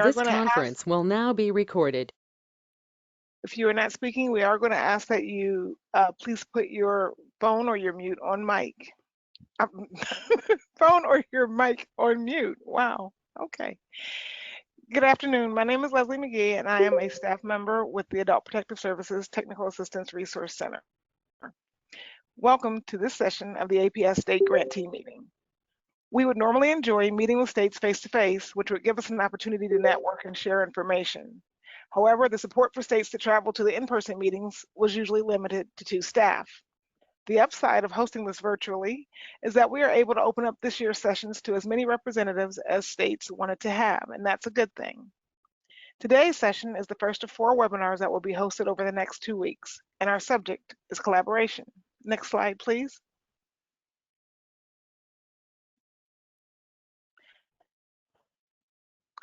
This conference will now be recorded. If you are not speaking, we are going to ask that you please put your phone or your mute on mic. Phone or your mic on mute. Wow. Okay. Good afternoon. My name is Leslie McGee, and I am a staff member with the Adult Protective Services Technical Assistance Resource Center. Welcome to this session of the APS State Grantee Meeting. We would normally enjoy meeting with states face-to-face, which would give us an opportunity to network and share information. However, the support for states to travel to the in-person meetings was usually limited to 2 staff. The upside of hosting this virtually is that we are able to open up this year's sessions to as many representatives as states wanted to have, and that's a good thing. Today's session is the first of 4 webinars that will be hosted over the next 2 weeks, and our subject is collaboration. Next slide, please.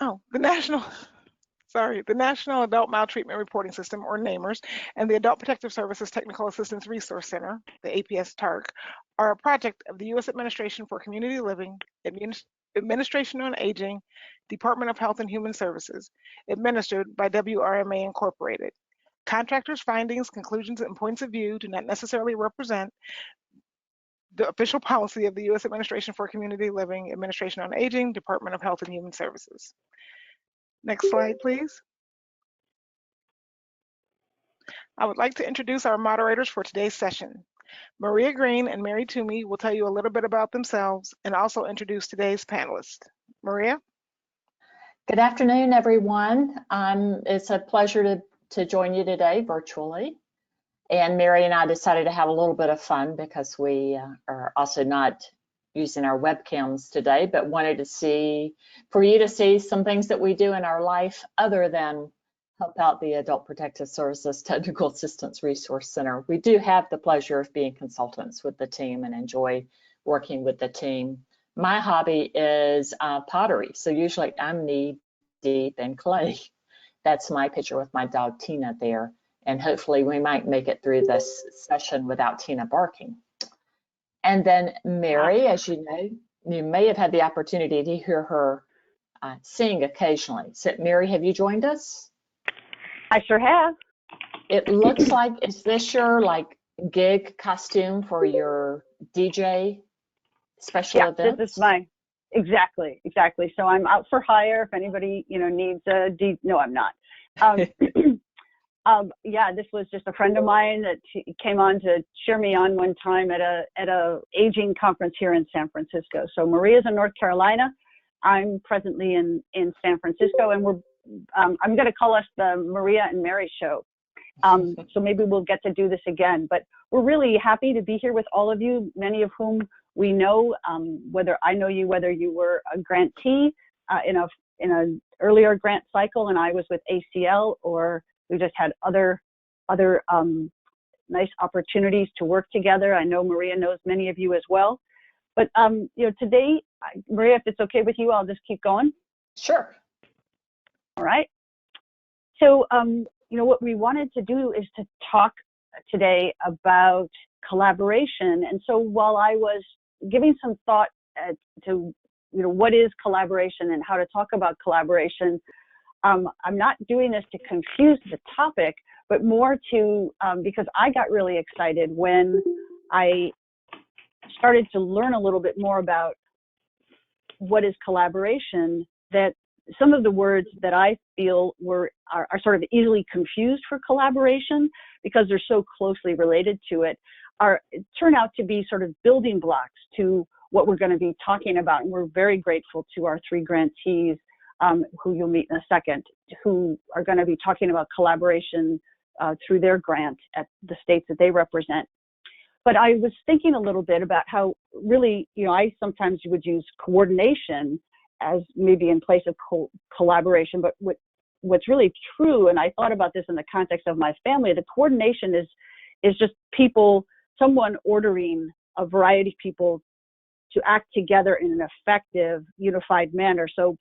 Oh, the National Adult Maltreatment Reporting System, or NAMERS, and the Adult Protective Services Technical Assistance Resource Center, the APS TARC, are a project of the U.S. Administration for Community Living, Administration on Aging, Department of Health and Human Services, administered by WRMA Incorporated. Contractors' findings, conclusions, and points of view do not necessarily represent the official policy of the U.S. Administration for Community Living, Administration on Aging, Department of Health and Human Services. Next slide, please. I would like to introduce our moderators for today's session. Maria Green and Mary Toomey will tell you a little bit about themselves and also introduce today's panelists. Maria? Good afternoon, everyone. It's a pleasure to join you today virtually. And Mary and I decided to have a little bit of fun because we are also not using our webcams today, but wanted to for you to see some things that we do in our life other than help out the Adult Protective Services Technical Assistance Resource Center. We do have the pleasure of being consultants with the team and enjoy working with the team. My hobby is pottery, so usually I'm knee deep in clay. That's my picture with my dog Tina there, and hopefully we might make it through this session without Tina barking. And then Mary, as you know, you may have had the opportunity to hear her sing occasionally. So Mary, have you joined us? I sure have. It looks like, is this your gig costume for your DJ special event? Yeah, this is mine. Exactly. So I'm out for hire if anybody, needs a no, I'm not. Yeah, this was just a friend of mine that came on to cheer me on one time at a aging conference here in San Francisco. So Maria's in North Carolina. I'm presently in San Francisco, and I'm going to call us the Maria and Mary Show. So maybe we'll get to do this again. But we're really happy to be here with all of you, many of whom we know, whether I know you, whether you were a grantee in an earlier grant cycle, and I was with ACL, or we just had other nice opportunities to work together. I know Maria knows many of you as well. But today, Maria, if it's okay with you, I'll just keep going. Sure. All right. So what we wanted to do is to talk today about collaboration. And so while I was giving some thought to what is collaboration and how to talk about collaboration, I'm not doing this to confuse the topic, but more to, because I got really excited when I started to learn a little bit more about what is collaboration, that some of the words that I feel are sort of easily confused for collaboration because they're so closely related to it, turn out to be sort of building blocks to what we're going to be talking about. And we're very grateful to our 3 grantees, who you'll meet in a second, who are going to be talking about collaboration through their grant at the states that they represent. But I was thinking a little bit about how really, I sometimes would use coordination as maybe in place of collaboration, but what's really true, and I thought about this in the context of my family, the coordination is just someone ordering a variety of people to act together in an effective, unified manner. So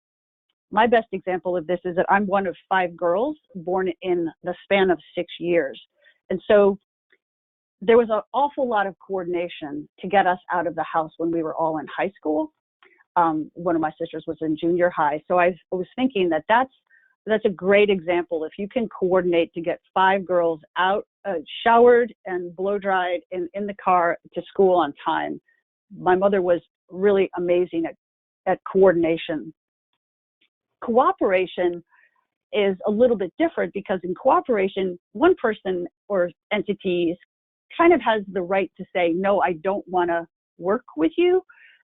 my best example of this is that I'm one of 5 girls born in the span of 6 years. And so there was an awful lot of coordination to get us out of the house when we were all in high school. One of my sisters was in junior high. So I was thinking that that's a great example. If you can coordinate to get 5 girls out, showered and blow dried in the car to school on time. My mother was really amazing at coordination. Cooperation is a little bit different because in cooperation, one person or entities kind of has the right to say, no, I don't want to work with you.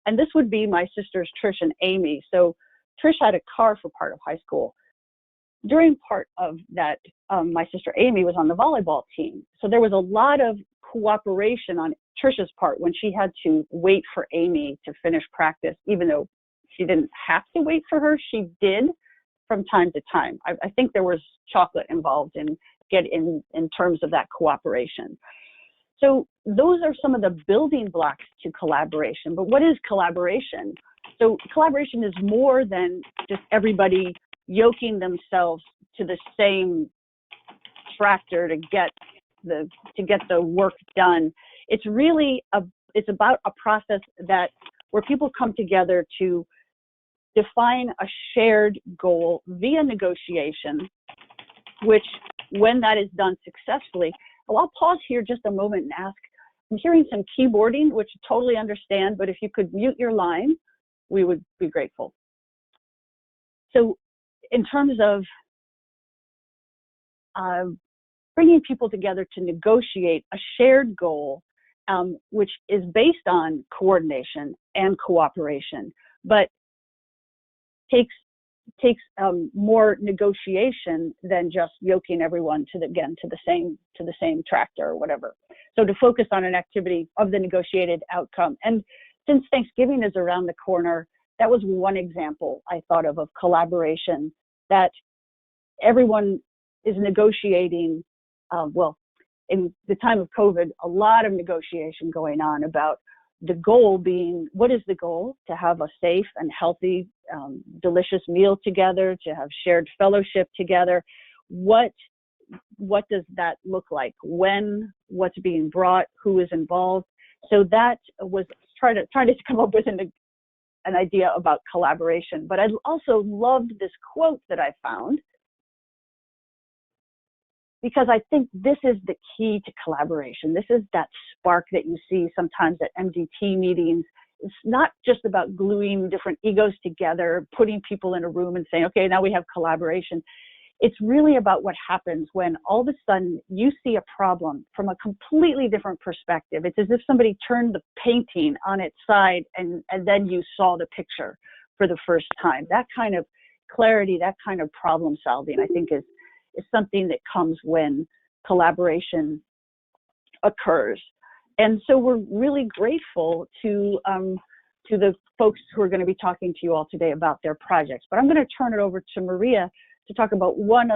And this would be my sisters, Trish and Amy. So Trish had a car for part of high school. During part of that, my sister Amy was on the volleyball team. So there was a lot of cooperation on Trish's part when she had to wait for Amy to finish practice, even though she didn't have to wait for her, she did from time to time. I think there was chocolate involved in terms of that cooperation. So those are some of the building blocks to collaboration. But what is collaboration? So collaboration is more than just everybody yoking themselves to the same tractor to get the work done. It's really it's about a process where people come together to define a shared goal via negotiation, which when that is done successfully, I'll pause here just a moment and ask, I'm hearing some keyboarding, which I totally understand, but if you could mute your line, we would be grateful. So in terms of bringing people together to negotiate a shared goal, which is based on coordination and cooperation, but takes more negotiation than just yoking everyone to the same tractor or whatever. So to focus on an activity of the negotiated outcome. And since Thanksgiving is around the corner, that was one example I thought of collaboration, that everyone is negotiating. Well, in the time of COVID, a lot of negotiation going on about the goal being, what is the goal? To have a safe and healthy, delicious meal together, to have shared fellowship together. What does that look like? When? What's being brought? Who is involved? So that was trying to come up with an idea about collaboration. But I also loved this quote that I found, because I think this is the key to collaboration. This is that spark that you see sometimes at MDT meetings. It's not just about gluing different egos together, putting people in a room and saying, okay, now we have collaboration. It's really about what happens when all of a sudden you see a problem from a completely different perspective. It's as if somebody turned the painting on its side and then you saw the picture for the first time. That kind of clarity, that kind of problem solving, I think is something that comes when collaboration occurs. And so we're really grateful to the folks who are going to be talking to you all today about their projects. But I'm going to turn it over to Maria to talk about one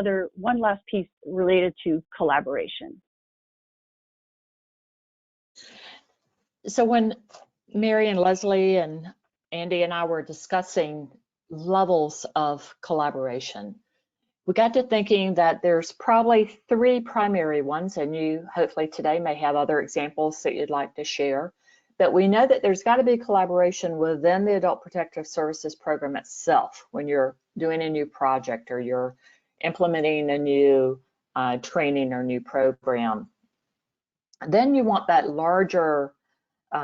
last piece related to collaboration. So when Mary and Leslie and Andy and I were discussing levels of collaboration, we got to thinking that there's probably 3 primary ones, and you hopefully today may have other examples that you'd like to share. But we know that there's got to be collaboration within the Adult Protective Services program itself when you're doing a new project or you're implementing a new training or new program. Then you want that larger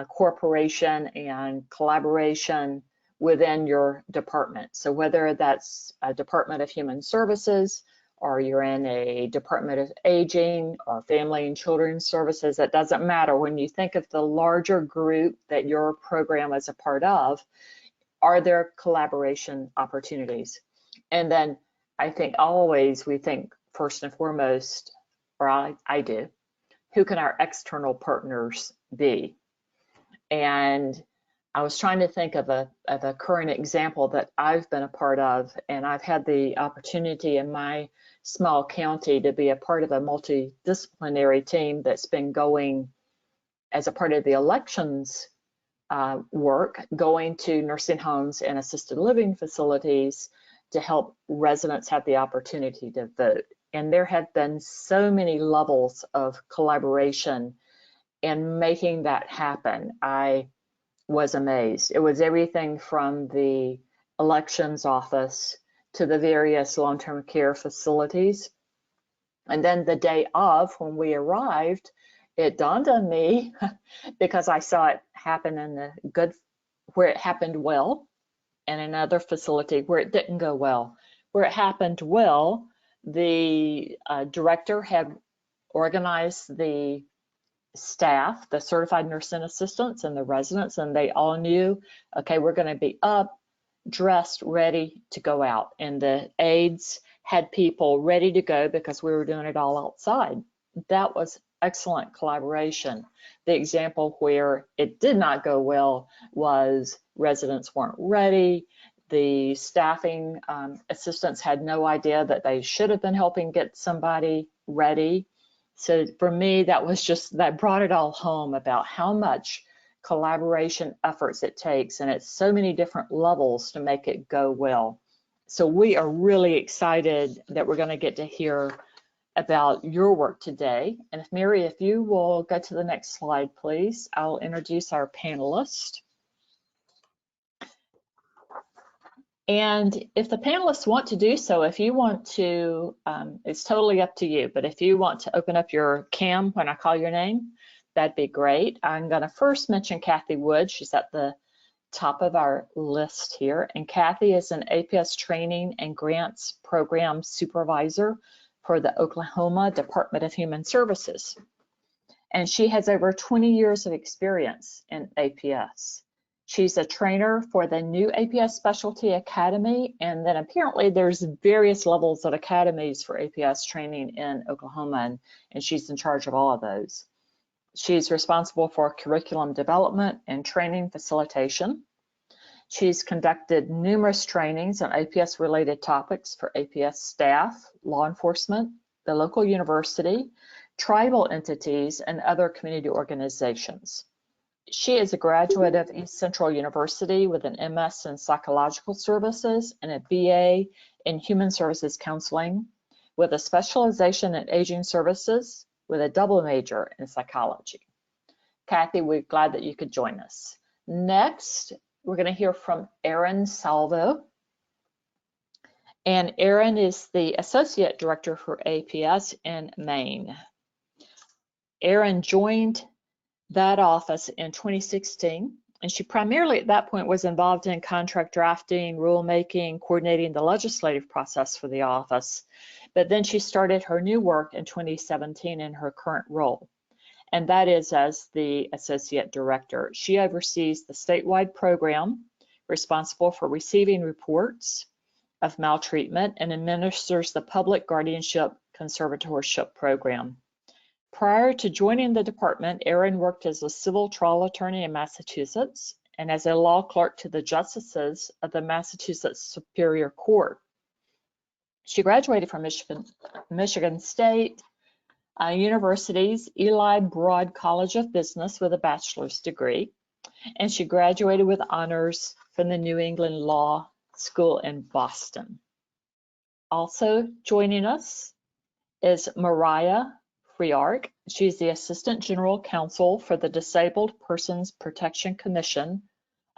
cooperation and collaboration within your department. So whether that's a Department of Human Services, or you're in a Department of Aging or Family and Children's Services, it doesn't matter. When you think of the larger group that your program is a part of, are there collaboration opportunities? And then I think always we think first and foremost, or I do, who can our external partners be? And I was trying to think of a current example that I've been a part of, and I've had the opportunity in my small county to be a part of a multidisciplinary team that's been going as a part of the elections work, going to nursing homes and assisted living facilities to help residents have the opportunity to vote. And there have been so many levels of collaboration in making that happen. I was amazed. It was everything from the elections office to the various long-term care facilities. And then the day of, when we arrived, it dawned on me, because I saw it happen in the good, where it happened well, and another facility where it didn't go well. Where it happened well, the director had organized the staff, the certified nursing assistants and the residents, and they all knew, okay, we're going to be up, dressed, ready to go out. And the aides had people ready to go because we were doing it all outside. That was excellent collaboration. The example where it did not go well was residents weren't ready. The staffing assistants had no idea that they should have been helping get somebody ready. So for me, that brought it all home about how much collaboration efforts it takes, and it's so many different levels to make it go well. So we are really excited that we're going to get to hear about your work today. And if Mary, if you will go to the next slide, please, I'll introduce our panelists. And if the panelists want to do so, if you want to, it's totally up to you, but if you want to open up your cam when I call your name, that'd be great. I'm going to first mention Cathy Wood. She's at the top of our list here. And Cathy is an APS training and grants program supervisor for the Oklahoma Department of Human Services. And she has over 20 years of experience in APS. She's a trainer for the new APS Specialty Academy, and then apparently there's various levels of academies for APS training in Oklahoma, and she's in charge of all of those. She's responsible for curriculum development and training facilitation. She's conducted numerous trainings on APS-related topics for APS staff, law enforcement, the local university, tribal entities, and other community organizations. She is a graduate of East Central University with an MS in Psychological Services and a BA in Human Services Counseling with a specialization in Aging Services with a double major in Psychology. Cathy, we're glad that you could join us. Next, we're going to hear from Erin Salvo. And Erin is the Associate Director for APS in Maine. Erin joined that office in 2016, and she primarily at that point was involved in contract drafting, rulemaking, coordinating the legislative process for the office. But then she started her new work in 2017 in her current role, and that is as the Associate Director. She oversees the statewide program responsible for receiving reports of maltreatment and administers the Public Guardianship Conservatorship Program. Prior to joining the department, Erin worked as a civil trial attorney in Massachusetts and as a law clerk to the justices of the Massachusetts Superior Court. She graduated from Michigan State University's Eli Broad College of Business with a bachelor's degree, and she graduated with honors from the New England Law School in Boston. Also joining us is Mariah Freark. She's the Assistant General Counsel for the Disabled Persons Protection Commission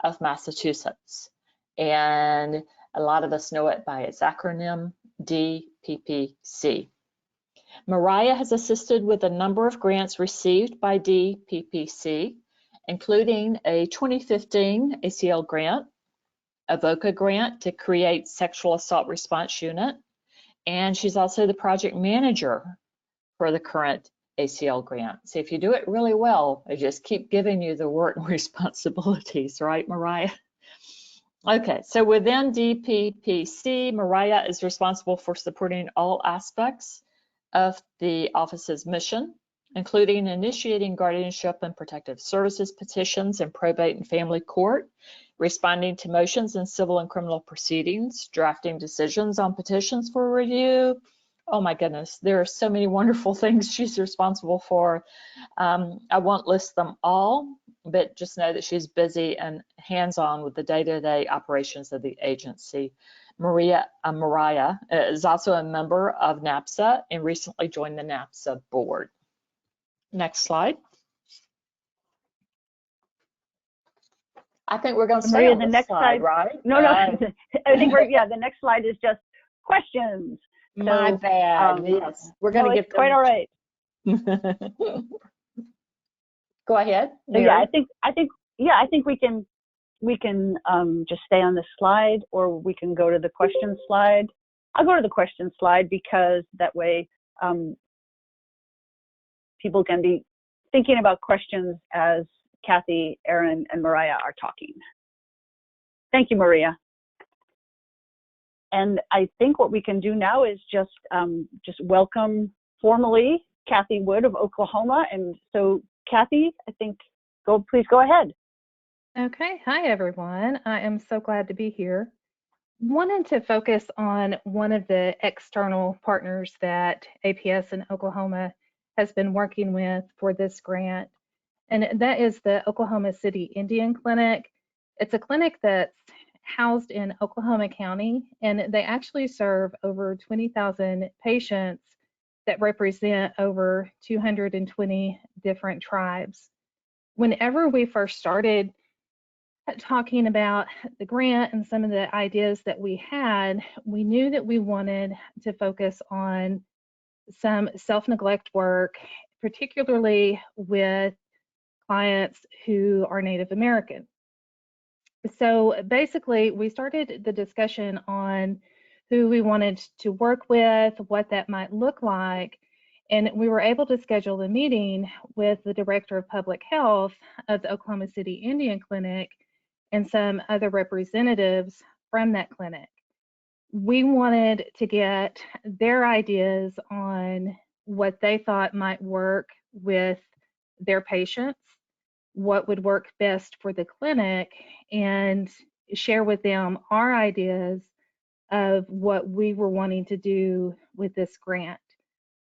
of Massachusetts. And a lot of us know it by its acronym DPPC. Mariah has assisted with a number of grants received by DPPC, including a 2015 ACL grant, a VOCA grant to create Sexual Assault Response Unit, and she's also the project manager for the current ACL grant. So if you do it really well, they just keep giving you the work and responsibilities, right, Mariah? Okay, so within DPPC, Mariah is responsible for supporting all aspects of the office's mission, including initiating guardianship and protective services petitions in probate and family court, responding to motions in civil and criminal proceedings, drafting decisions on petitions for review. Oh my goodness, there are so many wonderful things she's responsible for. I won't list them all, but just know that she's busy and hands-on with the day-to-day operations of the agency. Mariah is also a member of NAPSA and recently joined the NAPSA board. Next slide. I think we're going to stay Maria, on the this next slide, slide. right? No, I think the next slide is just questions. My So, bad. Yes, we're going no, to it's give quite all right. them. Go ahead, So yeah, Mary. I think we can just stay on this slide, or we can go to the question slide. I'll go to the question slide because that way people can be thinking about questions as Cathy, Erin, and Mariah are talking. Thank you, Maria. And I think what we can do now is just welcome formally Cathy Wood of Oklahoma. And so, Cathy, I think please go ahead. Okay, hi everyone. I am so glad to be here. Wanted to focus on one of the external partners that APS in Oklahoma has been working with for this grant, and that is the Oklahoma City Indian Clinic. It's a clinic that's housed in Oklahoma County, and they actually serve over 20,000 patients that represent over 220 different tribes. Whenever we first started talking about the grant and some of the ideas that we had, we knew that we wanted to focus on some self-neglect work, particularly with clients who are Native American. So basically, we started the discussion on who we wanted to work with, what that might look like, and we were able to schedule a meeting with the Director of Public Health of the Oklahoma City Indian Clinic and some other representatives from that clinic. We wanted to get their ideas on what they thought might work with their patients, what would work best for the clinic, and share with them our ideas of what we were wanting to do with this grant.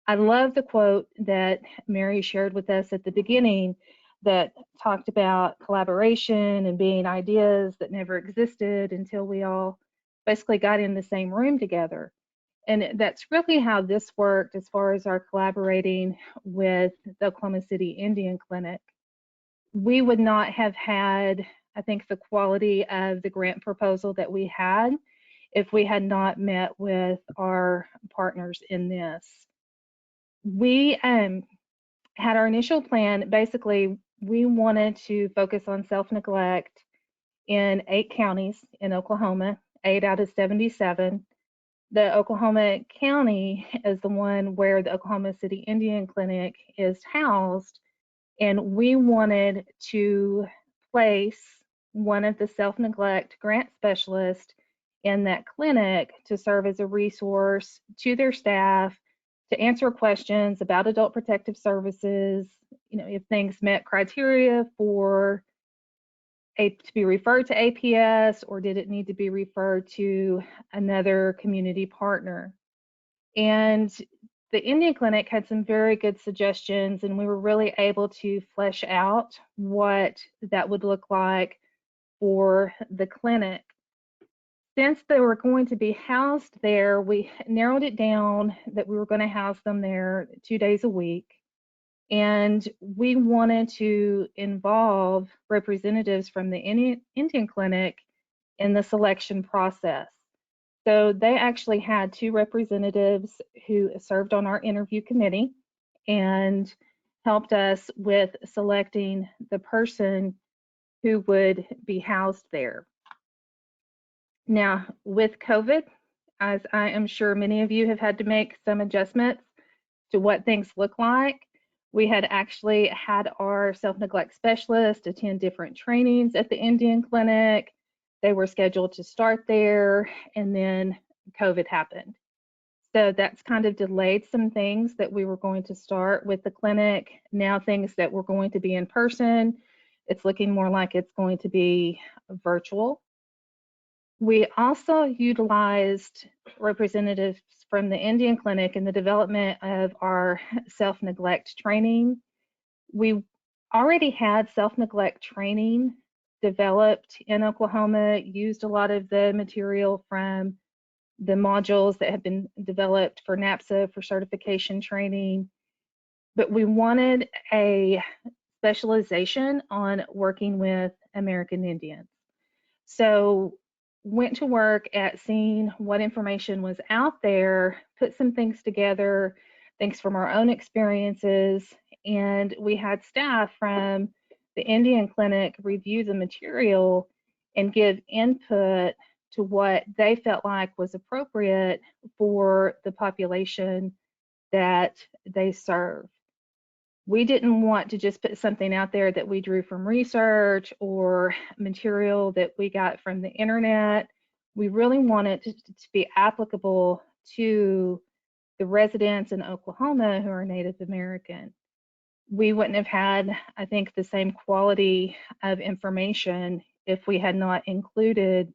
I love the quote that Mary shared with us at the beginning that talked about collaboration and being ideas that never existed until we all basically got in the same room together. And that's really how this worked as far as our collaborating with the Oklahoma City Indian Clinic. We would not have had, I think, the quality of the grant proposal that we had if we had not met with our partners in this. We had our initial plan. Basically, we wanted to focus on self-neglect in 8 counties in Oklahoma, 8 out of 77. The Oklahoma County is the one where the Oklahoma City Indian Clinic is housed, and we wanted to place one of the self-neglect grant specialists in that clinic to serve as a resource to their staff, to answer questions about adult protective services, if things met criteria for to be referred to APS, or did it need to be referred to another community partner. And the Indian Clinic had some very good suggestions, and we were really able to flesh out what that would look like for the clinic. Since they were going to be housed there, we narrowed it down that we were going to house them there 2 days a week. And we wanted to involve representatives from the Indian Clinic in the selection process. So they actually had 2 representatives who served on our interview committee and helped us with selecting the person who would be housed there. Now, with COVID, as I am sure many of you have had to make some adjustments to what things look like, we had actually had our self-neglect specialist attend different trainings at the Indian Clinic. They were scheduled to start there, and then COVID happened. So that's kind of delayed some things that we were going to start with the clinic. Now things that were going to be in person, it's looking more like it's going to be virtual. We also utilized representatives from the Indian Clinic in the development of our self-neglect training. We already had self-neglect training developed in Oklahoma, used a lot of the material from the modules that have been developed for NAPSA for certification training, but we wanted a specialization on working with American Indians. So went to work at seeing what information was out there, put some things together, things from our own experiences, and we had staff from the Indian Clinic review the material and give input to what they felt like was appropriate for the population that they serve. We didn't want to just put something out there that we drew from research or material that we got from the internet. We really wanted to be applicable to the residents in Oklahoma who are Native American. We wouldn't have had, I think, the same quality of information if we had not included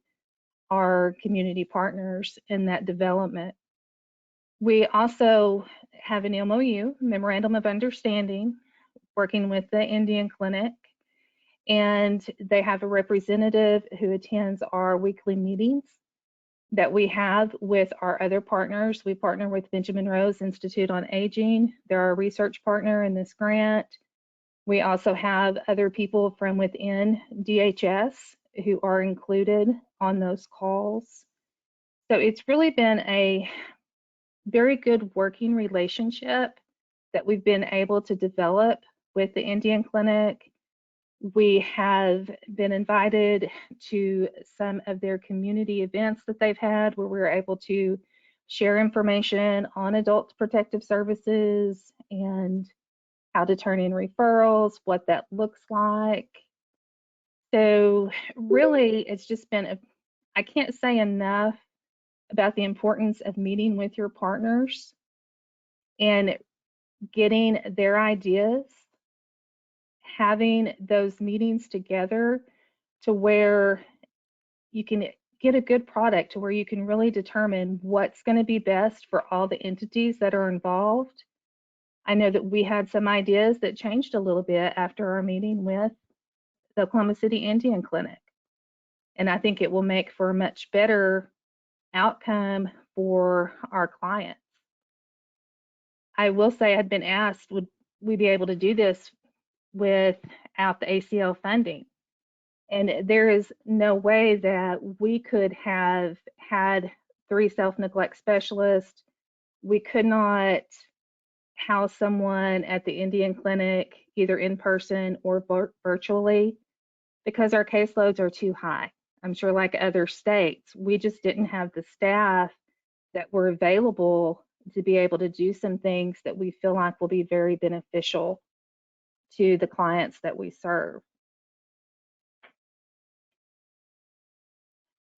our community partners in that development. We also have an MOU, Memorandum of Understanding, working with the Indian Clinic, and they have a representative who attends our weekly meetings that we have with our other partners. We partner with Benjamin Rose Institute on Aging. They're our research partner in this grant. We also have other people from within DHS who are included on those calls. So it's really been a very good working relationship that we've been able to develop with the Indian Clinic. We have been invited to some of their community events that they've had where we're able to share information on adult protective services and how to turn in referrals, what that looks like. So really, it's just been, I can't say enough about the importance of meeting with your partners and getting their ideas, having those meetings together to where you can get a good product, to where you can really determine what's going to be best for all the entities that are involved. I know that we had some ideas that changed a little bit after our meeting with the Oklahoma City Indian Clinic, and I think it will make for a much better outcome for our clients. I will say I'd been asked, would we be able to do this without the ACL funding? And there is no way that we could have had 3 self-neglect specialists. We could not house someone at the Indian Clinic, either in person or virtually, because our caseloads are too high. I'm sure like other states, we just didn't have the staff that were available to be able to do some things that we feel like will be very beneficial to the clients that we serve.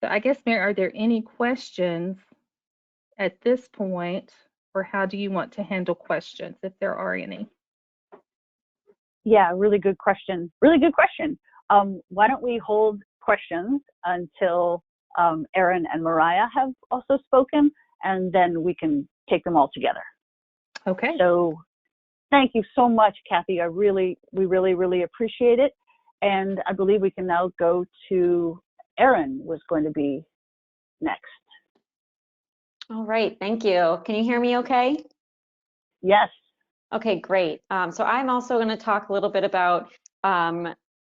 So I guess, Mary, are there any questions at this point, or how do you want to handle questions if there are any? Yeah, really good question. Really good question. Why don't we hold questions until Erin and Mariah have also spoken, and then we can take them all together. Okay. So thank you so much, Cathy. We really appreciate it. And I believe we can now go to Erin was going to be next. All right, thank you. Can you hear me okay? Yes. Okay, great. So I'm also going to talk a little bit about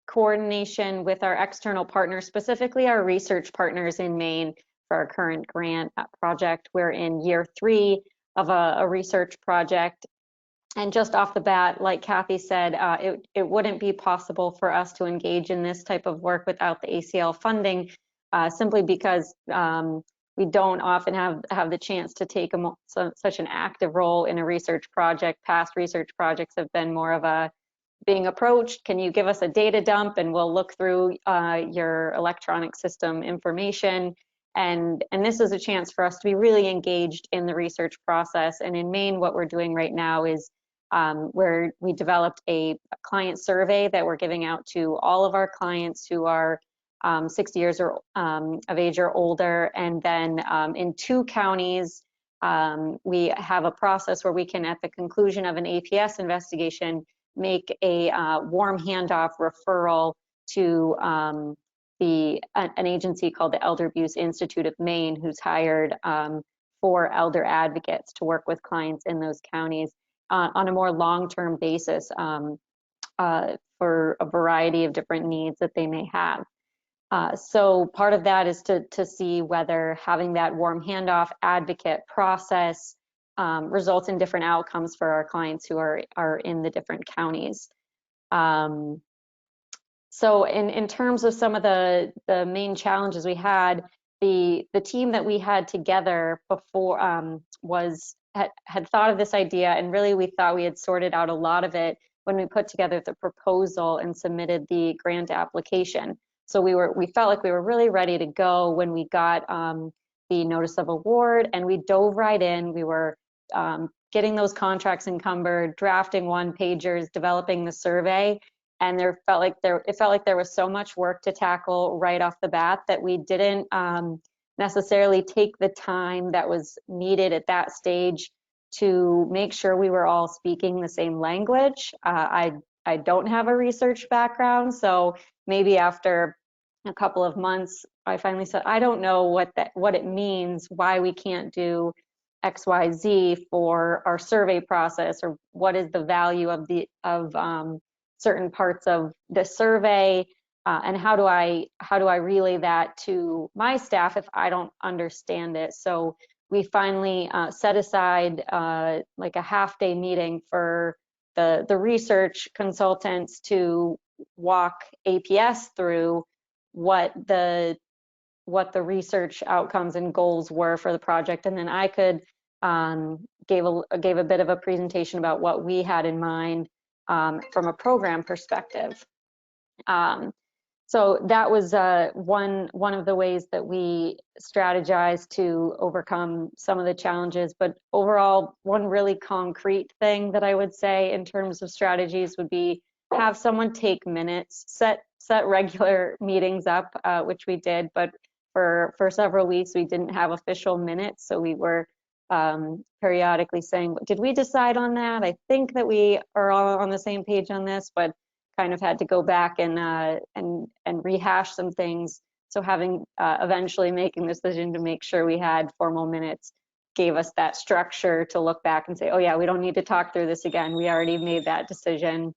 coordination with our external partners, specifically our research partners in Maine for our current grant project. We're in year 3 of a research project. And just off the bat, like Cathy said, it wouldn't be possible for us to engage in this type of work without the ACL funding, simply because we don't often have the chance to take such an active role in a research project. Past research projects have been more of a being approached, can you give us a data dump and we'll look through your electronic system information. And this is a chance for us to be really engaged in the research process. And in Maine, what we're doing right now is where we developed a client survey that we're giving out to all of our clients who are 60 years of age or older. And then in 2 counties, we have a process where we can, at the conclusion of an APS investigation, make a warm handoff referral to an agency called the Elder Abuse Institute of Maine, who's hired 4 elder advocates to work with clients in those counties on a more long-term basis for a variety of different needs that they may have. So part of that is to see whether having that warm handoff advocate process results in different outcomes for our clients who are in the different counties. So in terms of some of the main challenges we had, the team that we had together before had thought of this idea, and really we thought we had sorted out a lot of it when we put together the proposal and submitted the grant application. So we felt like we were really ready to go when we got the notice of award, and we dove right in. We were getting those contracts encumbered, drafting one-pagers, developing the survey, and it felt like there was so much work to tackle right off the bat that we didn't necessarily take the time that was needed at that stage to make sure we were all speaking the same language. I don't have a research background, so maybe after a couple of months, I finally said, I don't know what it means, why we can't do XYZ for our survey process, or what is the value of certain parts of the survey, and how do I relay that to my staff if I don't understand it. So we finally set aside like a half-day meeting for the research consultants to walk APS through what the research outcomes and goals were for the project, and then I could gave a bit of a presentation about what we had in mind from a program perspective. So that was one of the ways that we strategized to overcome some of the challenges. But overall, one really concrete thing that I would say in terms of strategies would be have someone take minutes, set regular meetings up, which we did, but for several weeks we didn't have official minutes, so we were periodically saying, did we decide on that? I think that we are all on the same page on this, but kind of had to go back and rehash some things. So having eventually making the decision to make sure we had formal minutes gave us that structure to look back and say, oh yeah, we don't need to talk through this again. We already made that decision.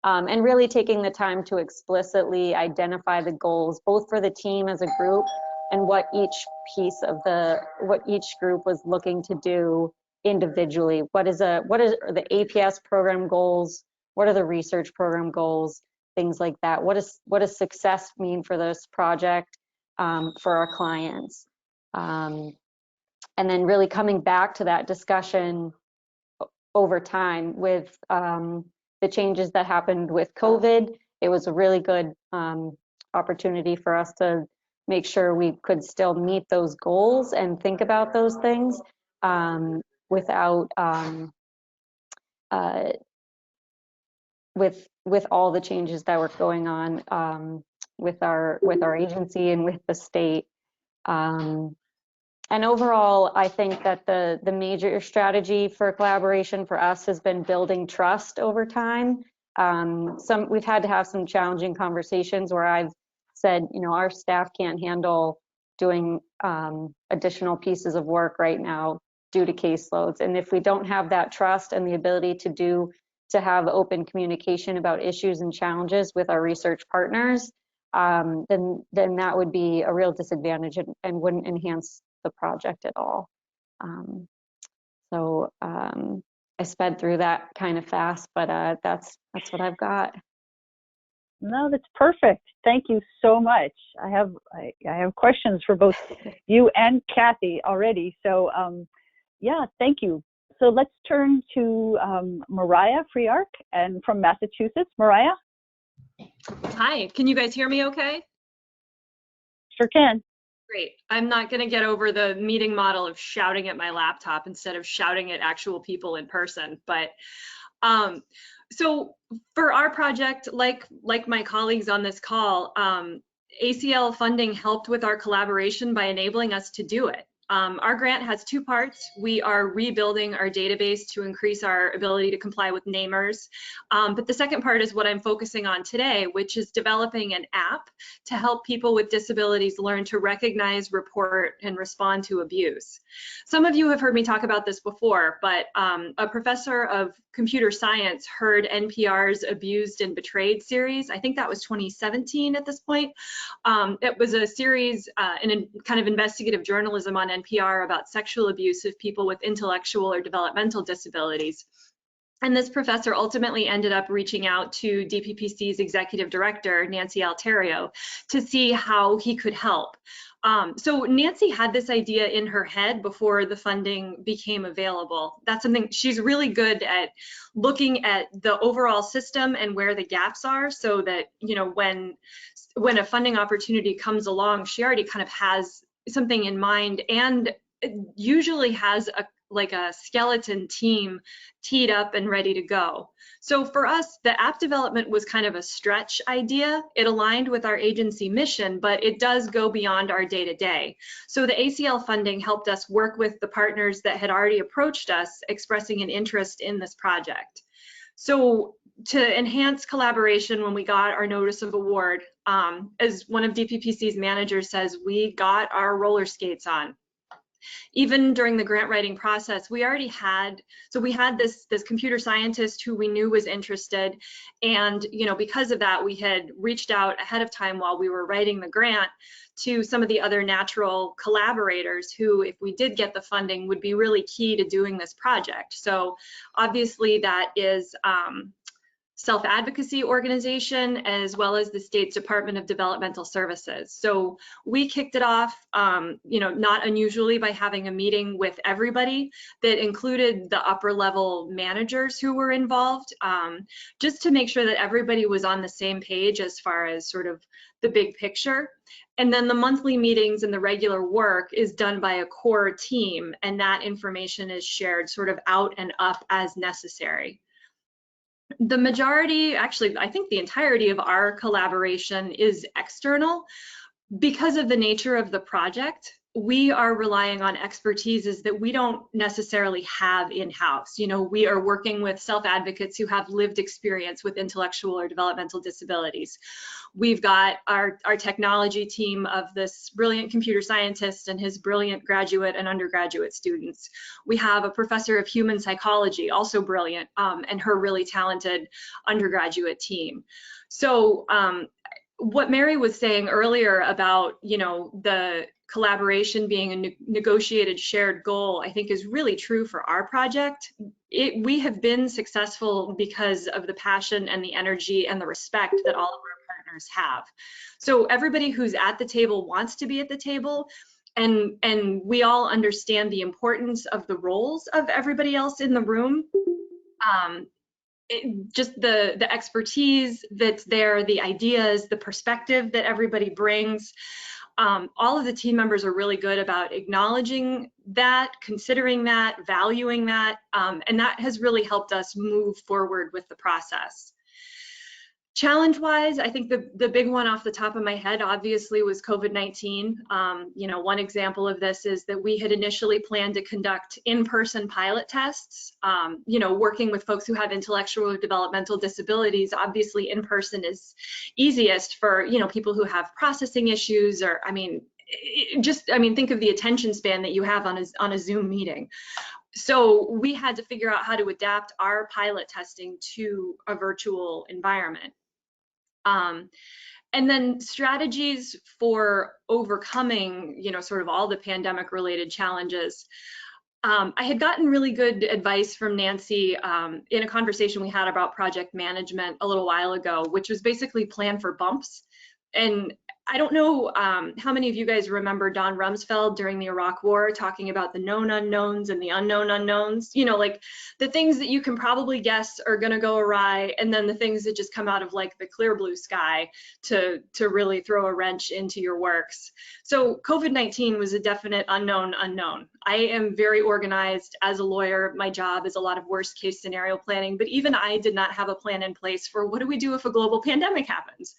And really taking the time to explicitly identify the goals, both for the team as a group and what each group was looking to do individually. What is the APS program goals? What are the research program goals? Things like that. What does success mean for this project for our clients? And then really coming back to that discussion over time with the changes that happened with COVID. It was a really good opportunity for us to make sure we could still meet those goals and think about those things without with all the changes that were going on with our agency and with the state. And overall, I think that the major strategy for collaboration for us has been building trust over time. We've had to have some challenging conversations where I've said, our staff can't handle doing additional pieces of work right now due to caseloads. And if we don't have that trust and the ability to have open communication about issues and challenges with our research partners, then that would be a real disadvantage and wouldn't enhance the project at all. So I sped through that kind of fast, but that's what I've got. No, that's perfect. Thank you so much. I have questions for both you and Cathy already. So yeah, thank you. So let's turn to Mariah Freark and from Massachusetts. Mariah? Hi, can you guys hear me okay? Sure can. Great. I'm not going to get over the meeting model of shouting at my laptop instead of shouting at actual people in person. But so for our project, like my colleagues on this call, ACL funding helped with our collaboration by enabling us to do it. Our grant has two parts. We are rebuilding our database to increase our ability to comply with namers. But the second part is what I'm focusing on today, which is developing an app to help people with disabilities learn to recognize, report, and respond to abuse. Some of you have heard me talk about this before, but a professor of computer science heard NPR's Abused and Betrayed series. I think that was 2017 at this point. It was a series in a kind of investigative journalism on NPR about sexual abuse of people with intellectual or developmental disabilities. And this professor ultimately ended up reaching out to DPPC's executive director, Nancy Alterio, to see how he could help. So Nancy had this idea in her head before the funding became available. That's something she's really good at, looking at the overall system and where the gaps are, so that, you know, when a funding opportunity comes along, she already kind of has something in mind, and usually has a skeleton team teed up and ready to go. So for us, the app development was kind of a stretch idea. It aligned with our agency mission, but it does go beyond our day-to-day. So the ACL funding helped us work with the partners that had already approached us, expressing an interest in this project. So to enhance collaboration, when we got our notice of award, as one of DPPC's managers says, we got our roller skates on. Even during the grant writing process, we already had, so we had this computer scientist who we knew was interested, and, you know, because of that, we had reached out ahead of time while we were writing the grant to some of the other natural collaborators who, if we did get the funding, would be really key to doing this project. So obviously that is self-advocacy organization, as well as the state's Department of Developmental Services. So we kicked it off, you know, not unusually, by having a meeting with everybody that included the upper level managers who were involved, just to make sure that everybody was on the same page as far as sort of the big picture. And then the monthly meetings and the regular work is done by a core team, and that information is shared sort of out and up as necessary. The majority, actually, I think the entirety of our collaboration is external. Because of the nature of the project, we are relying on expertises that we don't necessarily have in-house. You know, we are working with self-advocates who have lived experience with intellectual or developmental disabilities. We've got our technology team of this brilliant computer scientist and his brilliant graduate and undergraduate students. We have a professor of human psychology, also brilliant, and her really talented undergraduate team. So what Mary was saying earlier about, you know, the collaboration being a negotiated shared goal, I think is really true for our project. We have been successful because of the passion and the energy and the respect that all of our partners have. So everybody who's at the table wants to be at the table, and we all understand the importance of the roles of everybody else in the room. Just the expertise that's there, the ideas, the perspective that everybody brings. All of the team members are really good about acknowledging that, considering that, valuing that, and that has really helped us move forward with the process. Challenge-wise, I think the big one off the top of my head, obviously, was COVID-19. You know, one example of this is that we had initially planned to conduct in-person pilot tests. You know, working with folks who have intellectual or developmental disabilities, obviously in-person is easiest for, you know, people who have processing issues, or, I mean, think of the attention span that you have on a Zoom meeting. So we had to figure out how to adapt our pilot testing to a virtual environment. And then strategies for overcoming, you know, sort of all the pandemic related challenges. I had gotten really good advice from Nancy in a conversation we had about project management a little while ago, which was basically plan for bumps. And I don't know how many of you guys remember Don Rumsfeld during the Iraq War talking about the known unknowns and the unknown unknowns, you know, like the things that you can probably guess are going to go awry, and then the things that just come out of like the clear blue sky to really throw a wrench into your works. So COVID-19 was a definite unknown unknown. I am very organized as a lawyer. My job is a lot of worst case scenario planning, but even I did not have a plan in place for what do we do if a global pandemic happens.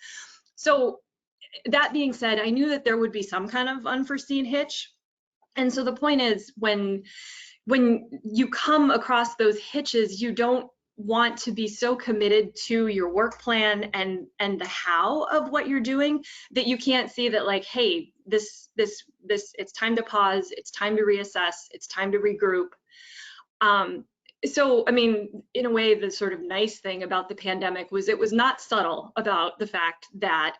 So that being said, I knew that there would be some kind of unforeseen hitch. And so the point is, when you come across those hitches, you don't want to be so committed to your work plan and the how of what you're doing that you can't see that, like, hey, this it's time to pause, it's time to reassess, it's time to regroup. So, I mean, in a way, the sort of nice thing about the pandemic was it was not subtle about the fact that,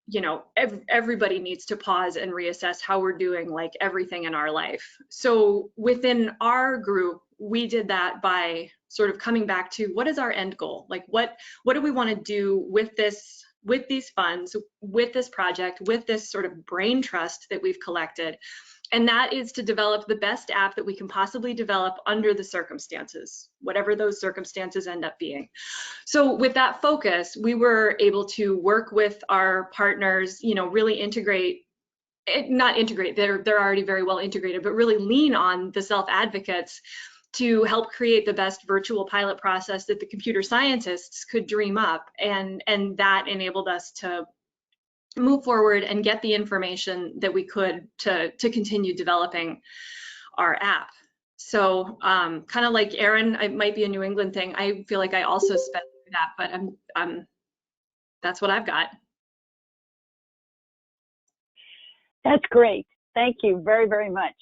you know, everybody needs to pause and reassess how we're doing, like everything in our life. So within our group, we did that by sort of coming back to what is our end goal? Like, what do we want to do with this, with these funds, with this project, with this sort of brain trust that we've collected? And that is to develop the best app that we can possibly develop under the circumstances, whatever those circumstances end up being. So with that focus, we were able to work with our partners, you know, really integrate, not integrate, they're already very well integrated, but really lean on the self-advocates to help create the best virtual pilot process that the computer scientists could dream up. And that enabled us to move forward and get the information that we could to continue developing our app. So kind of like Erin, it might be a New England thing. I feel like I also sped through that, but that's what I've got. That's great. Thank you very, very much.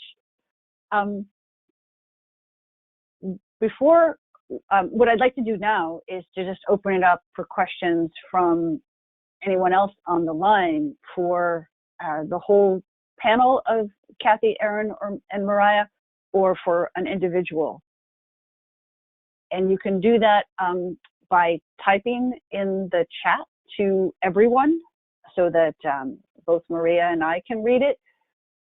What I'd like to do now is to just open it up for questions from anyone else on the line for the whole panel of Cathy, Erin, and Mariah, or for an individual. And you can do that by typing in the chat to everyone so that both Maria and I can read it.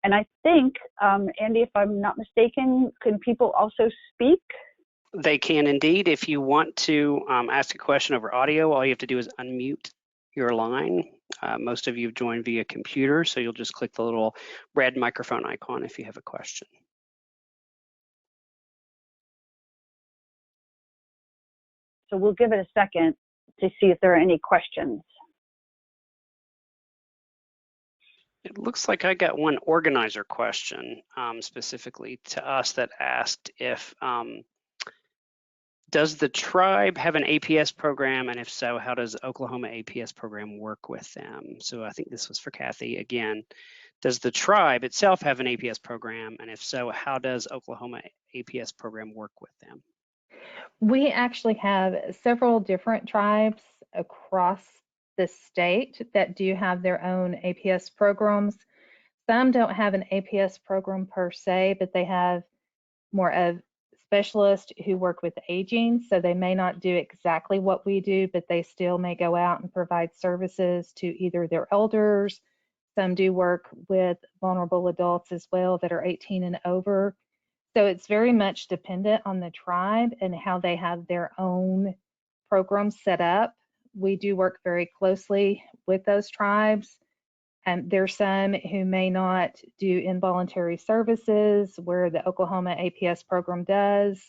And I think, Andy, if I'm not mistaken, can people also speak? They can indeed. If you want to ask a question over audio, all you have to do is unmute your line. Most of you have joined via computer, so you'll just click the little red microphone icon if you have a question. So we'll give it a second to see if there are any questions. It looks like I got one organizer question specifically to us that asked if does the tribe have an APS program, and if so, how does Oklahoma APS program work with them? So I think this was for Cathy again. Does the tribe itself have an APS program, and if so, how does Oklahoma APS program work with them? We actually have several different tribes across the state that do have their own APS programs. Some don't have an APS program per se, but they have more of specialists who work with aging, so they may not do exactly what we do, but they still may go out and provide services to either their elders. Some do work with vulnerable adults as well that are 18 and over. So it's very much dependent on the tribe and how they have their own programs set up. We do work very closely with those tribes. And there's some who may not do involuntary services where the Oklahoma APS program does.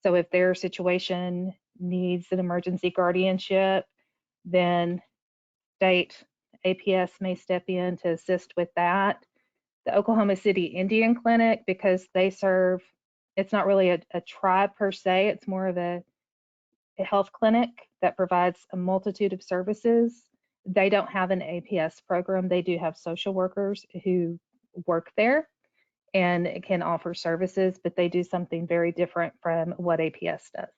So if their situation needs an emergency guardianship, then state APS may step in to assist with that. The Oklahoma City Indian Clinic, because they serve, it's not really a tribe per se, it's more of a health clinic that provides a multitude of services. They don't have an APS program. They do have social workers who work there and can offer services, but they do something very different from what APS does.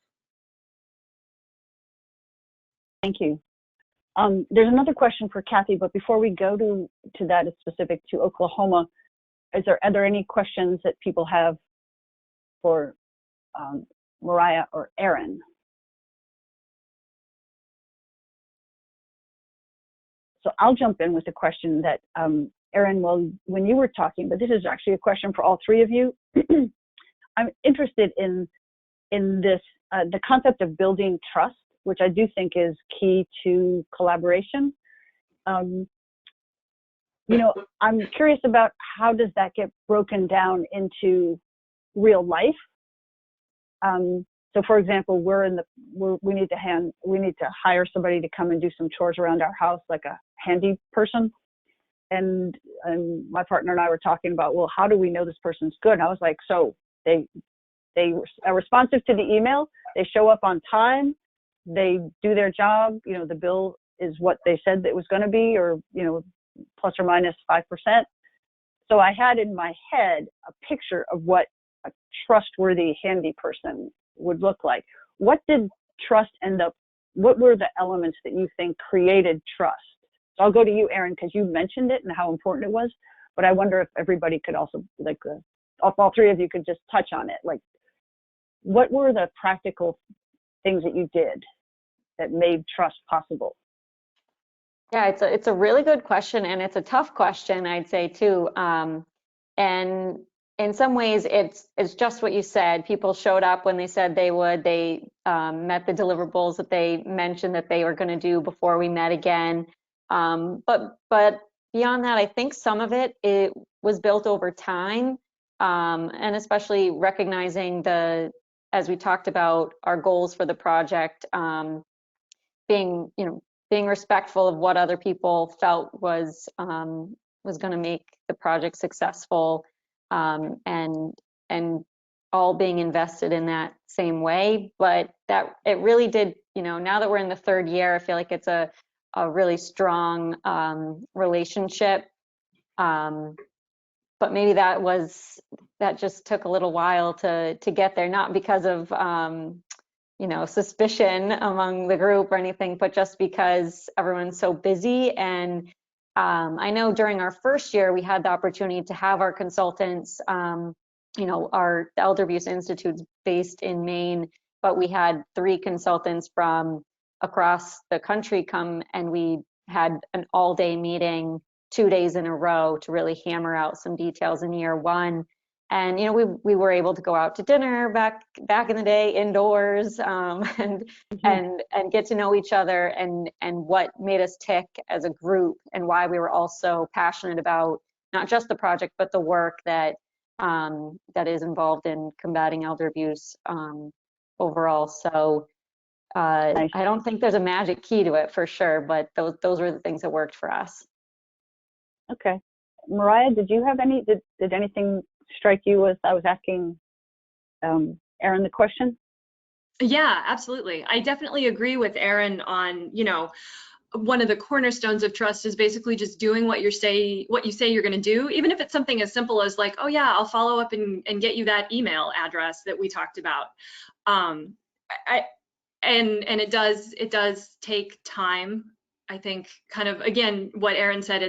Thank you. There's another question for Cathy, but before we go to that, it's specific to Oklahoma. Are there any questions that people have for Mariah or Erin? So I'll jump in with a question that Erin, well, when you were talking, but this is actually a question for all three of you. I'm interested in this, the concept of building trust, which I do think is key to collaboration. You know, I'm curious about how does that get broken down into real life. So for example, we need to hire somebody to come and do some chores around our house, like a handy person. and my partner and I were talking about, well, how do we know this person's good? And I was like, so they are responsive to the email, they show up on time, they do their job, you know, the bill is what they said it was going to be, or, you know, plus or minus 5%. So I had in my head a picture of what a trustworthy, handy person would look like. What did trust end up, what were the elements that you think created trust? So I'll go to you, Erin, because you mentioned it and how important it was, but I wonder if everybody could also, like, if all three of you could just touch on it. Like, what were the practical things that you did that made trust possible? Yeah, it's a really good question, and it's a tough question, I'd say too. And in some ways, it's just what you said. People showed up when they said they would. They met the deliverables that they mentioned that they were going to do before we met again. But beyond that, I think some of it was built over time, and especially recognizing as we talked about, our goals for the project, being respectful of what other people felt was going to make the project successful, and all being invested in that same way. But that it really did, you know, now that we're in the third year, I feel like it's a really strong relationship. But maybe that just took a little while to get there, not because of you know, suspicion among the group or anything, but just because everyone's so busy. And I know during our first year, we had the opportunity to have our consultants, you know, the Elder Abuse Institute's based in Maine, but we had 3 consultants from across the country come, and we had an all-day meeting 2 days in a row to really hammer out some details in year 1. And, you know, we were able to go out to dinner back in the day indoors, and get to know each other, and what made us tick as a group, and why we were all so passionate about not just the project, but the work that is involved in combating elder abuse overall. So nice. I don't think there's a magic key to it for sure, but those were the things that worked for us. Okay. Mariah, did you have did anything strike you as I was asking Erin the question? Yeah, absolutely. I definitely agree with Erin on, you know, one of the cornerstones of trust is basically just doing what you say you're going to do, even if it's something as simple as like, oh yeah, I'll follow up and get you that email address that we talked about. And it does take time. I think kind of, again, what Erin said,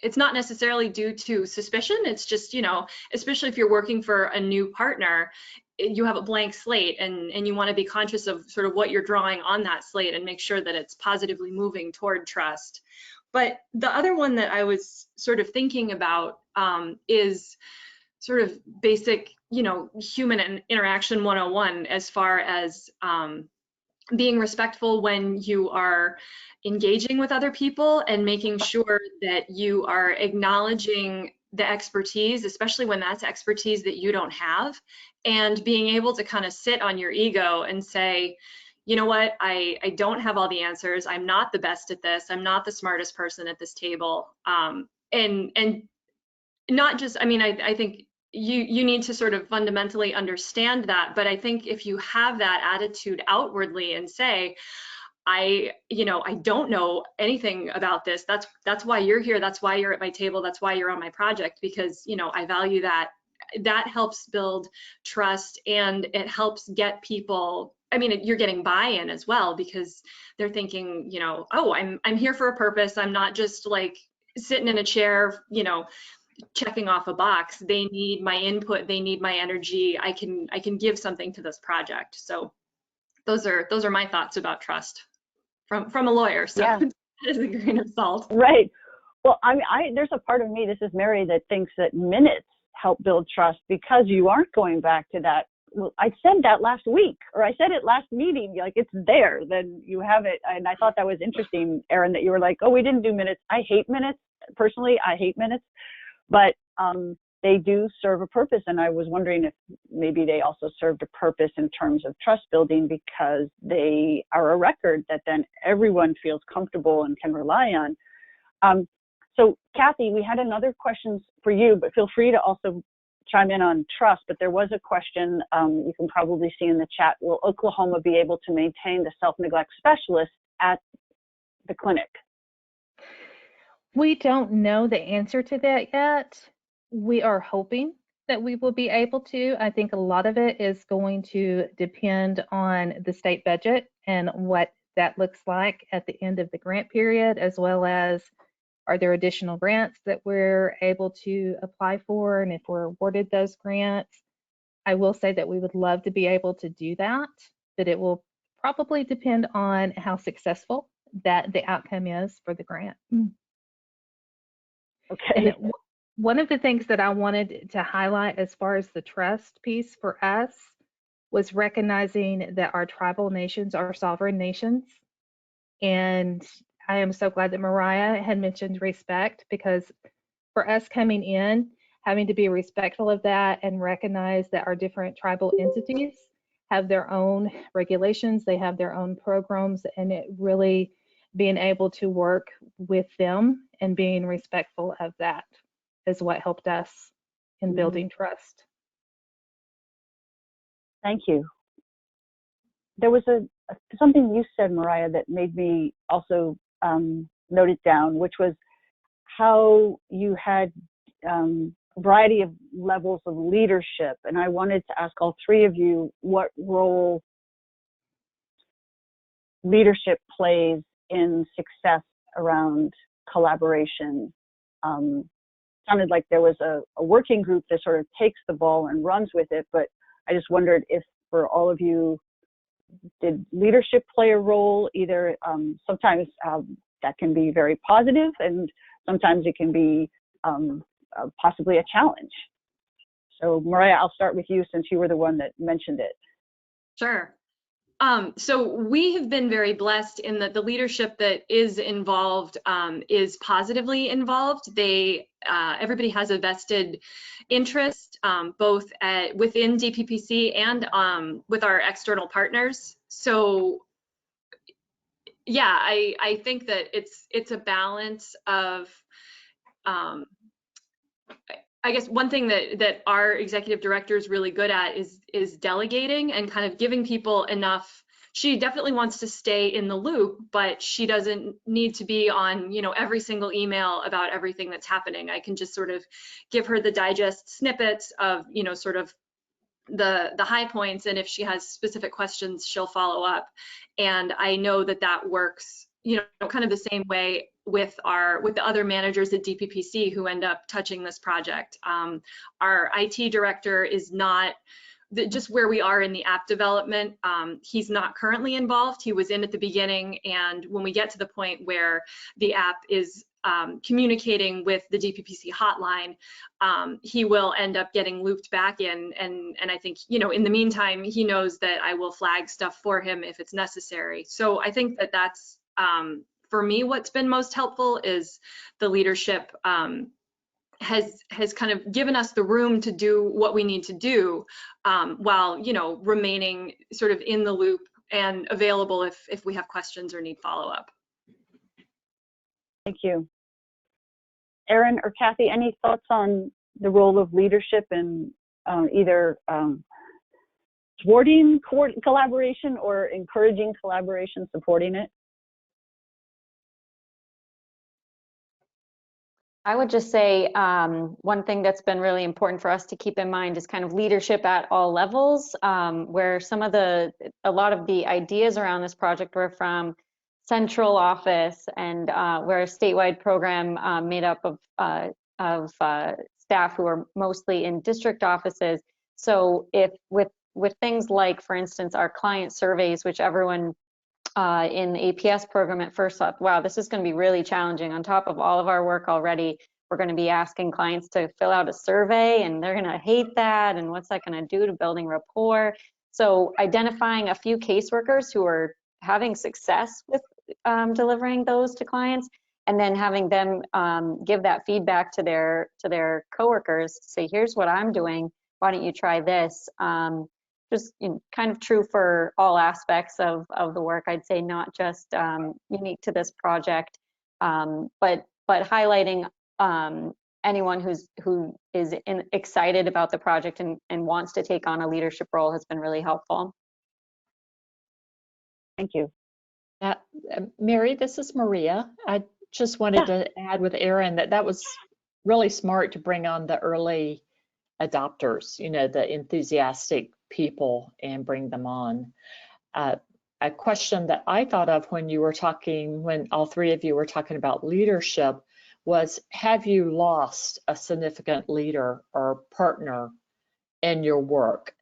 it's not necessarily due to suspicion. It's just, you know, especially if you're working for a new partner, you have a blank slate, and you want to be conscious of sort of what you're drawing on that slate and make sure that it's positively moving toward trust. But the other one that I was sort of thinking about is sort of basic, you know, human interaction 101, as far as being respectful when you are engaging with other people, and making sure that you are acknowledging the expertise, especially when that's expertise that you don't have, and being able to kind of sit on your ego and say, you know what, I don't have all the answers. I'm not the best at this. I'm not the smartest person at this table. And not just, I mean, I think you need to sort of fundamentally understand that, but I think if you have that attitude outwardly and say, I don't know anything about this. That's why you're here. That's why you're at my table. That's why you're on my project, because, you know, I value that. That helps build trust, and it helps get people, I mean, you're getting buy-in as well, because they're thinking, you know, oh, I'm here for a purpose. I'm not just like sitting in a chair, you know, checking off a box. They need my input. They need my energy. I can give something to this project. So those are my thoughts about trust from a lawyer. So yeah. It's a grain of salt. Right. Well, there's a part of me, this is Mary, that thinks that minutes help build trust, because you aren't going back to that. Well, I said that last week, or I said it last meeting, like it's there, then you have it. And I thought that was interesting, Erin, that you were like, oh, we didn't do minutes. I hate minutes. Personally, I hate minutes, but they do serve a purpose. And I was wondering if maybe they also served a purpose in terms of trust building, because they are a record that then everyone feels comfortable and can rely on. So Cathy, we had another question for you, but feel free to also chime in on trust. But there was a question you can probably see in the chat. Will Oklahoma be able to maintain the self-neglect specialist at the clinic? We don't know the answer to that yet. We are hoping that we will be able to. I think a lot of it is going to depend on the state budget and what that looks like at the end of the grant period, as well as are there additional grants that we're able to apply for, and if we're awarded those grants. I will say that we would love to be able to do that, but it will probably depend on how successful that the outcome is for the grant. Okay. And one of the things that I wanted to highlight as far as the trust piece for us was recognizing that our tribal nations are sovereign nations. And I am so glad that Mariah had mentioned respect, because for us coming in, having to be respectful of that and recognize that our different tribal entities have their own regulations, they have their own programs, and it really being able to work with them and being respectful of that is what helped us in building trust. Thank you. There was something you said, Mariah, that made me also note it down, which was how you had a variety of levels of leadership. And I wanted to ask all three of you what role leadership plays in success around collaboration. Sounded like there was a working group that sort of takes the ball and runs with it, but I just wondered if for all of you, did leadership play a role? Either sometimes that can be very positive, and sometimes it can be possibly a challenge. So Mariah, I'll start with you since you were the one that mentioned it. Sure. So we have been very blessed in that the leadership that is involved is positively involved. Everybody has a vested interest, both within DPPC and with our external partners. So yeah, I think that it's a balance of, I guess one thing that our executive director is really good at is delegating and kind of giving people enough. She definitely wants to stay in the loop, but she doesn't need to be on, every single email about everything that's happening. I can just sort of give her the digest snippets of, sort of the high points, and if she has specific questions, she'll follow up. And I know that works, kind of the same way with the other managers at DPPC who end up touching this project. Our IT director is not just where we are in the app development. He's not currently involved. He was in at the beginning, and when we get to the point where the app is communicating with the DPPC hotline, he will end up getting looped back in, and I think, in the meantime, he knows that I will flag stuff for him if it's necessary. So I think that's for me, what's been most helpful is the leadership has kind of given us the room to do what we need to do, while remaining sort of in the loop and available if we have questions or need follow-up. Thank you. Erin or Cathy, any thoughts on the role of leadership in either thwarting collaboration or encouraging collaboration, supporting it? I would just say one thing that's been really important for us to keep in mind is kind of leadership at all levels, where a lot of the ideas around this project were from central office, and we're a statewide program made up of staff who are mostly in district offices. So if with things like, for instance, our client surveys, which everyone in the APS program at first thought, wow, this is going to be really challenging. On top of all of our work already, we're going to be asking clients to fill out a survey, and they're going to hate that, and what's that going to do to building rapport? So identifying a few caseworkers who are having success with delivering those to clients, and then having them give that feedback to their coworkers, say, here's what I'm doing, why don't you try this? Just kind of true for all aspects of the work, I'd say, not just unique to this project, but but highlighting anyone who is excited about the project and wants to take on a leadership role has been really helpful. Thank you. Mary, this is Maria. I just wanted to add with Erin that was really smart to bring on the early adopters, you know, the enthusiastic people, and bring them on. A question that I thought of when you were talking, when all three of you were talking about leadership, was, have you lost a significant leader or partner in your work?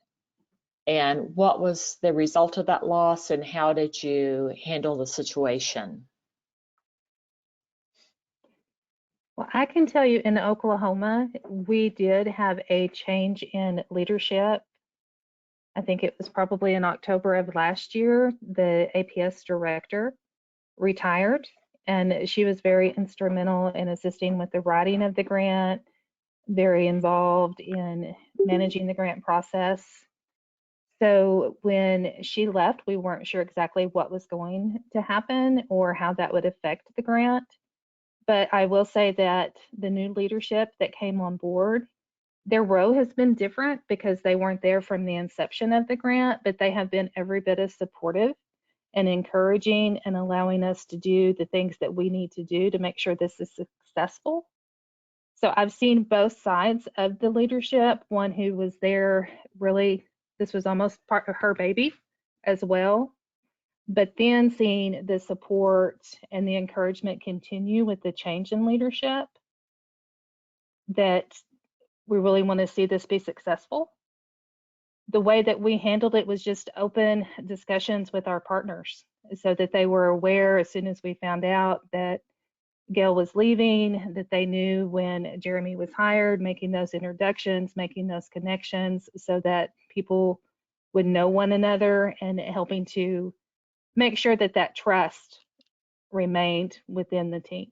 And what was the result of that loss, and how did you handle the situation? Well, I can tell you in Oklahoma, we did have a change in leadership. I think it was probably in October of last year. The APS director retired, and she was very instrumental in assisting with the writing of the grant, very involved in managing the grant process. So when she left, we weren't sure exactly what was going to happen or how that would affect the grant. But I will say that the new leadership that came on board, their role has been different because they weren't there from the inception of the grant, but they have been every bit as supportive and encouraging and allowing us to do the things that we need to do to make sure this is successful. So I've seen both sides of the leadership, one who was there really, this was almost part of her baby as well. But then seeing the support and the encouragement continue with the change in leadership, that we really want to see this be successful. The way that we handled it was just open discussions with our partners so that they were aware as soon as we found out that Gail was leaving, that they knew when Jeremy was hired, making those introductions, making those connections so that people would know one another, and helping to make sure that that trust remained within the team.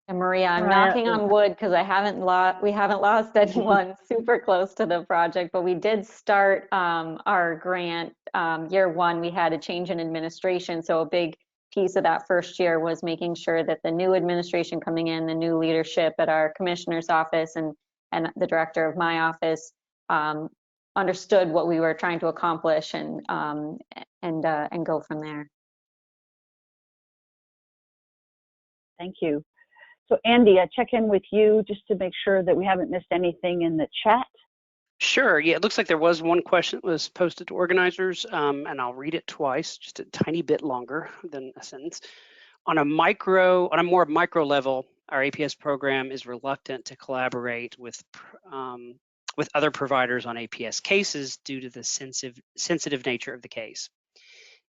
And Maria, I'm Mariah, knocking on wood because we haven't lost anyone super close to the project, but we did start our grant year one. We had a change in administration, so a big piece of that first year was making sure that the new administration coming in, the new leadership at our commissioner's office and the director of my office understood what we were trying to accomplish and go from there. Thank you. So Andy, I check in with you just to make sure that we haven't missed anything in the chat. Sure. Yeah, it looks like there was one question that was posted to organizers, and I'll read it twice, just a tiny bit longer than a sentence. On a more micro level, our APS program is reluctant to collaborate with other providers on APS cases due to the sensitive nature of the case.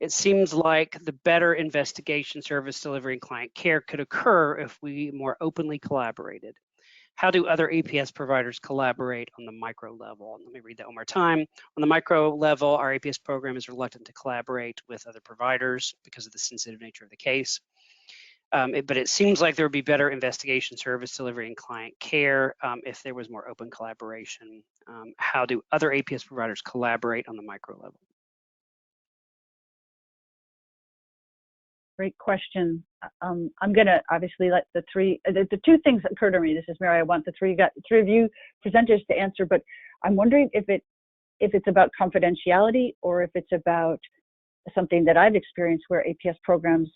It seems like the better investigation, service delivery, and client care could occur if we more openly collaborated. How do other APS providers collaborate on the micro level? Let me read that one more time. On the micro level, our APS program is reluctant to collaborate with other providers because of the sensitive nature of the case. But it seems like there would be better investigation, service delivery, and client care if there was more open collaboration. How do other APS providers collaborate on the micro level? Great question. I'm going to obviously let the two things that occur to me. This is Mary. I want the three of you presenters to answer, but I'm wondering if it's about confidentiality or if it's about something that I've experienced where APS programs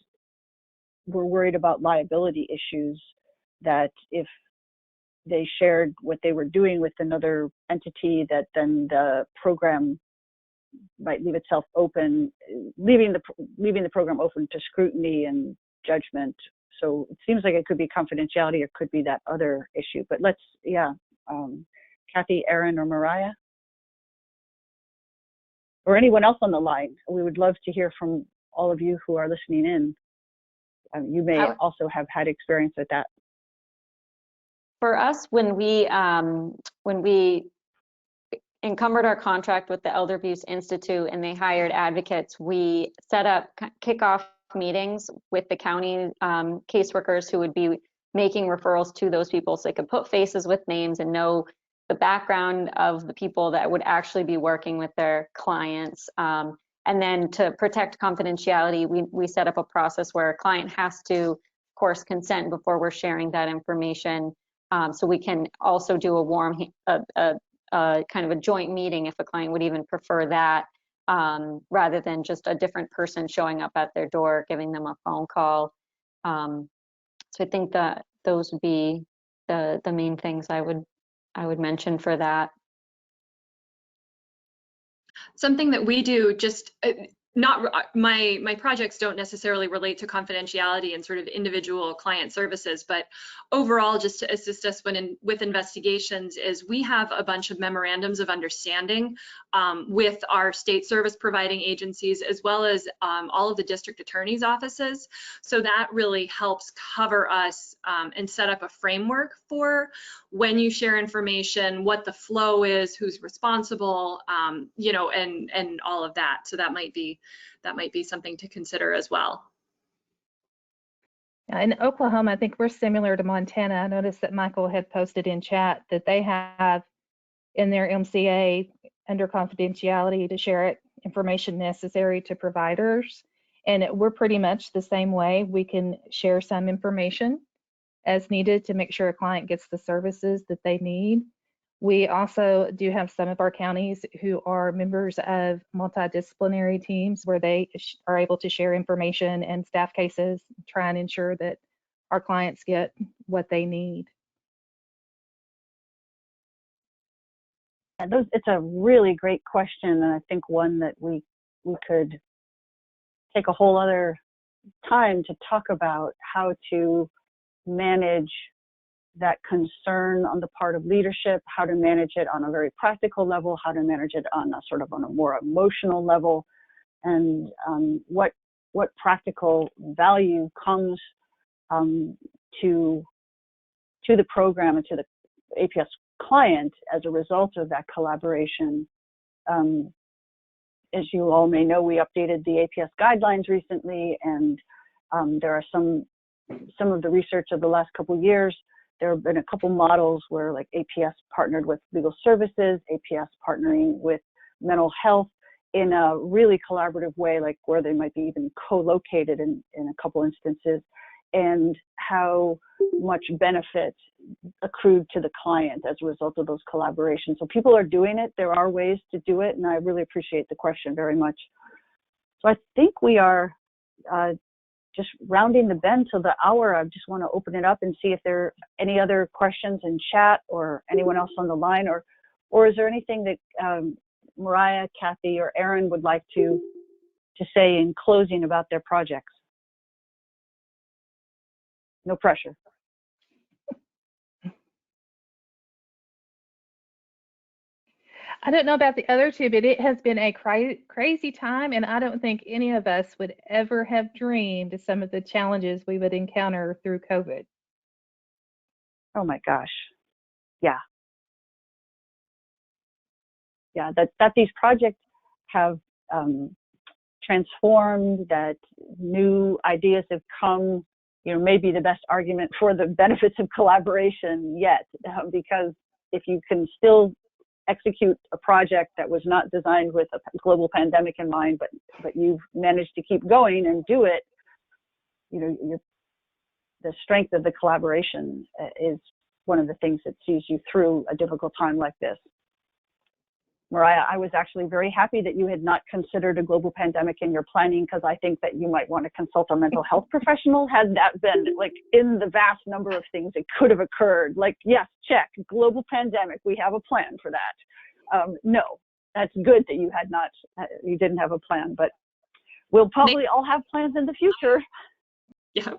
were worried about liability issues, that if they shared what they were doing with another entity, that then the program might leave itself open, leaving the program open to scrutiny and judgment. So it seems like it could be confidentiality or could be that other issue. But let's, Cathy, Erin, or Mariah, or anyone else on the line. We would love to hear from all of you who are listening in. You may also have had experience with that. For us, when we encumbered our contract with the Elder Abuse Institute and they hired advocates, we set up kickoff meetings with the county caseworkers who would be making referrals to those people so they could put faces with names and know the background of the people that would actually be working with their clients. And then to protect confidentiality, we set up a process where a client has to, of course, consent before we're sharing that information. So we can also do a warm, kind of a joint meeting if a client would even prefer that, rather than just a different person showing up at their door, giving them a phone call. So I think that those would be the main things I would mention for that. Something that we do, just not my projects don't necessarily relate to confidentiality and sort of individual client services, but overall, just to assist us with investigations, is we have a bunch of memorandums of understanding with our state service providing agencies, as well as all of the district attorney's offices. So that really helps cover us and set up a framework for when you share information, what the flow is, who's responsible, you know, and all of that. So that might be something to consider as well. In Oklahoma, I think we're similar to Montana. I noticed that Michael had posted in chat that they have in their MCA under confidentiality to share information necessary to providers. And we're pretty much the same way. We can share some information as needed to make sure a client gets the services that they need. We also do have some of our counties who are members of multidisciplinary teams where they are able to share information and staff cases, try and ensure that our clients get what they need. It's a really great question, and I think one that we could take a whole other time to talk about how to manage that concern on the part of leadership, how to manage it on a very practical level, how to manage it on a sort of on a more emotional level, and what practical value comes to the program and to the APS client as a result of that collaboration. As you all may know, we updated the APS guidelines recently, and there are some of the research of the last couple of years. There have been a couple models where like APS partnered with legal services, APS partnering with mental health in a really collaborative way, like where they might be even co-located in a couple instances, and how much benefit accrued to the client as a result of those collaborations. So people are doing it. There are ways to do it, and I really appreciate the question very much. So I think we are just rounding the bend to the hour. I just want to open it up and see if there are any other questions in chat or anyone else on the line, or is there anything that Mariah, Cathy, or Erin would like to say in closing about their projects? No pressure. I don't know about the other two, but it has been a crazy time, and I don't think any of us would ever have dreamed of some of the challenges we would encounter through COVID. Oh my gosh. Yeah. Yeah, that these projects have transformed, that new ideas have come, you know, maybe the best argument for the benefits of collaboration yet, because if you can still execute a project that was not designed with a global pandemic in mind, but you've managed to keep going and do it, you know, the strength of the collaboration is one of the things that sees you through a difficult time like this. Mariah, I was actually very happy that you had not considered a global pandemic in your planning, because I think that you might want to consult a mental health professional had that been like in the vast number of things that could have occurred. Like, yes, check, global pandemic, we have a plan for that. No, that's good that you didn't have a plan, but we'll probably all have plans in the future. Yeah.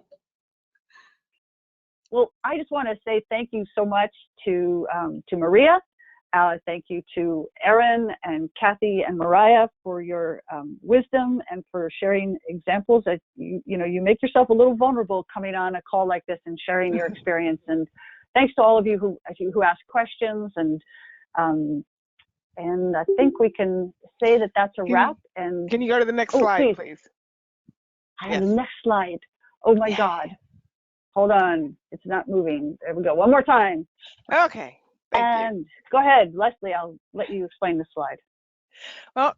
Well, I just want to say thank you so much to Maria. Thank you to Erin and Cathy and Mariah for your wisdom and for sharing examples. That you make yourself a little vulnerable coming on a call like this and sharing your experience. And thanks to all of you who asked questions. And I think we can say that that's a wrap. And can you go to the next slide, please? I have the next slide. Oh my God. Hold on. It's not moving. There we go. One more time. Okay. Thank you. Go ahead, Leslie, I'll let you explain the slide. Well,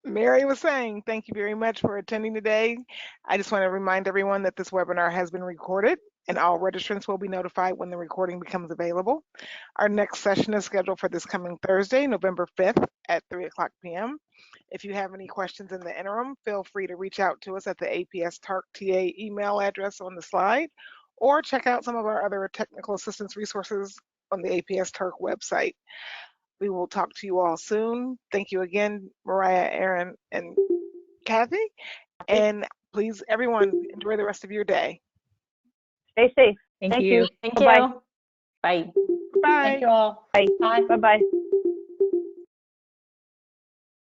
Mary was saying, thank you very much for attending today. I just want to remind everyone that this webinar has been recorded and all registrants will be notified when the recording becomes available. Our next session is scheduled for this coming Thursday, November 5th at 3:00 p.m. If you have any questions in the interim, feel free to reach out to us at the APS TARC TA email address on the slide, or check out some of our other technical assistance resources on the APS TARC website. We will talk to you all soon. Thank you again, Mariah, Erin, and Cathy. And please, everyone, enjoy the rest of your day. Stay safe. Thank Thank you. you. Thank Bye-bye. you. Bye. Bye. Thank you all. Bye. Bye. Bye-bye.